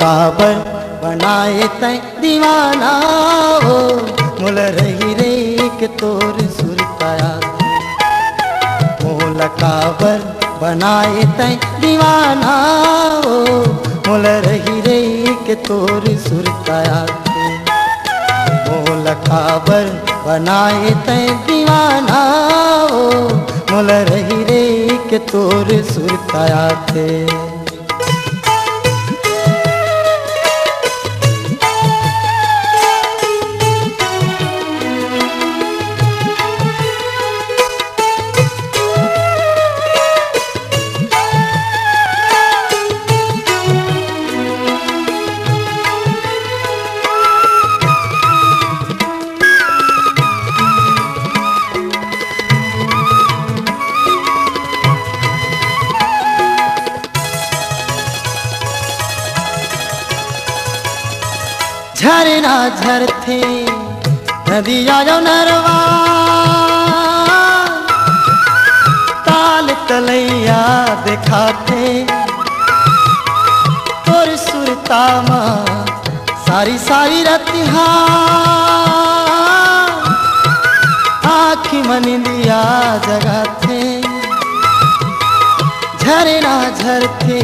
काबर बनाए तै दीवाना हो, मोल रही रे के तोर सुरताया। मोल काबर बनाए तै दीवाना हो, मोल रही रे के तोर सुरताया। मोल काबर बनाए तै दीवाना हो, मोल रही रे के तोर सुरताया थे। झरना झरथे नदिया जो नरवा, ताल तलैया दिखाते तोर सुरता माँ सारी सारी रतिहा। आँखी मनिंदिया जगाते झरना झरथे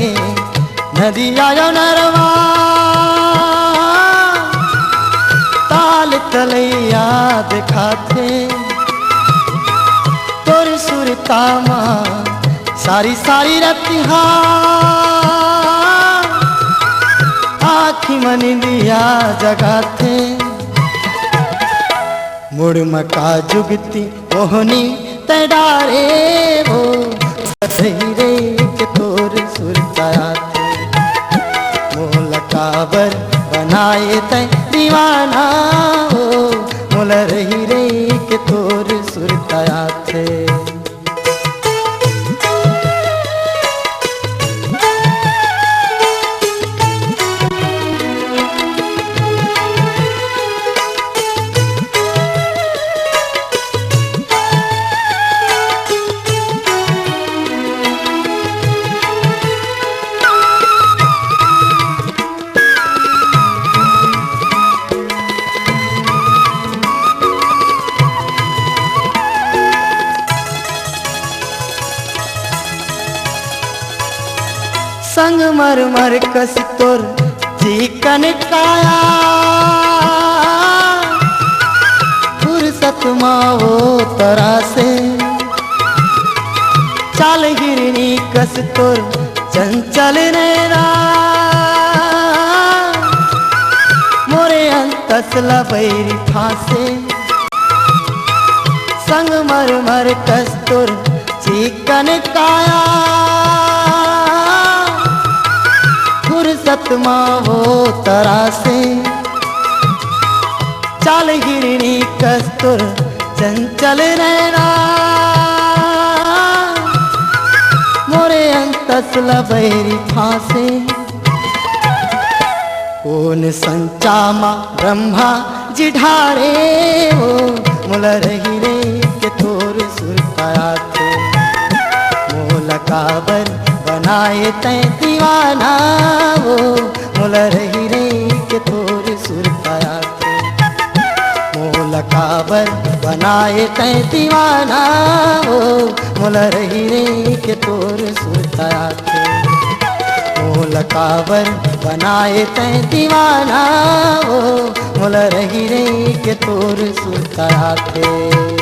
नदिया जो नरवा, ताल तलैया दिखाते तोर सुरता माँ सारी सारी रतिहा। आँखी मनिंदिया जगाते मुड़ मका जुगती मोहनी तैडारे वो सही रे के तोर सुरताया। मोल काबर बनाए तै दीवाना हो, मोल रही रे के तोर सुरताया थे। संग मर मर कस तोर चिकन काया, फुर्सत माओ तरा से चाल हिरनी कस तोर चंचल नैना। मोरे अंतस लबैरी फांसे संग मर मर कस तोर चिकन काया, फुर्सत माँ वो तरा से चाल हिरनी कस्तूर चंचल नैना। मोरे अंतस लबैरी फांसे कौन संचा माँ ब्रह्मा जिढ़ारे हो, मोल रही रे के तोर सुरताया थे। मोल काबर बनाए तै दीवाना हो, मोल रही रे के तोर सुरताया थे। मोल काबर बनाए तै दीवाना हो, मोल रही रे के तोर सुरताया थे। मोल काबर बनाए तै दीवाना हो, मोल रही रे के तोर सुरताया थे।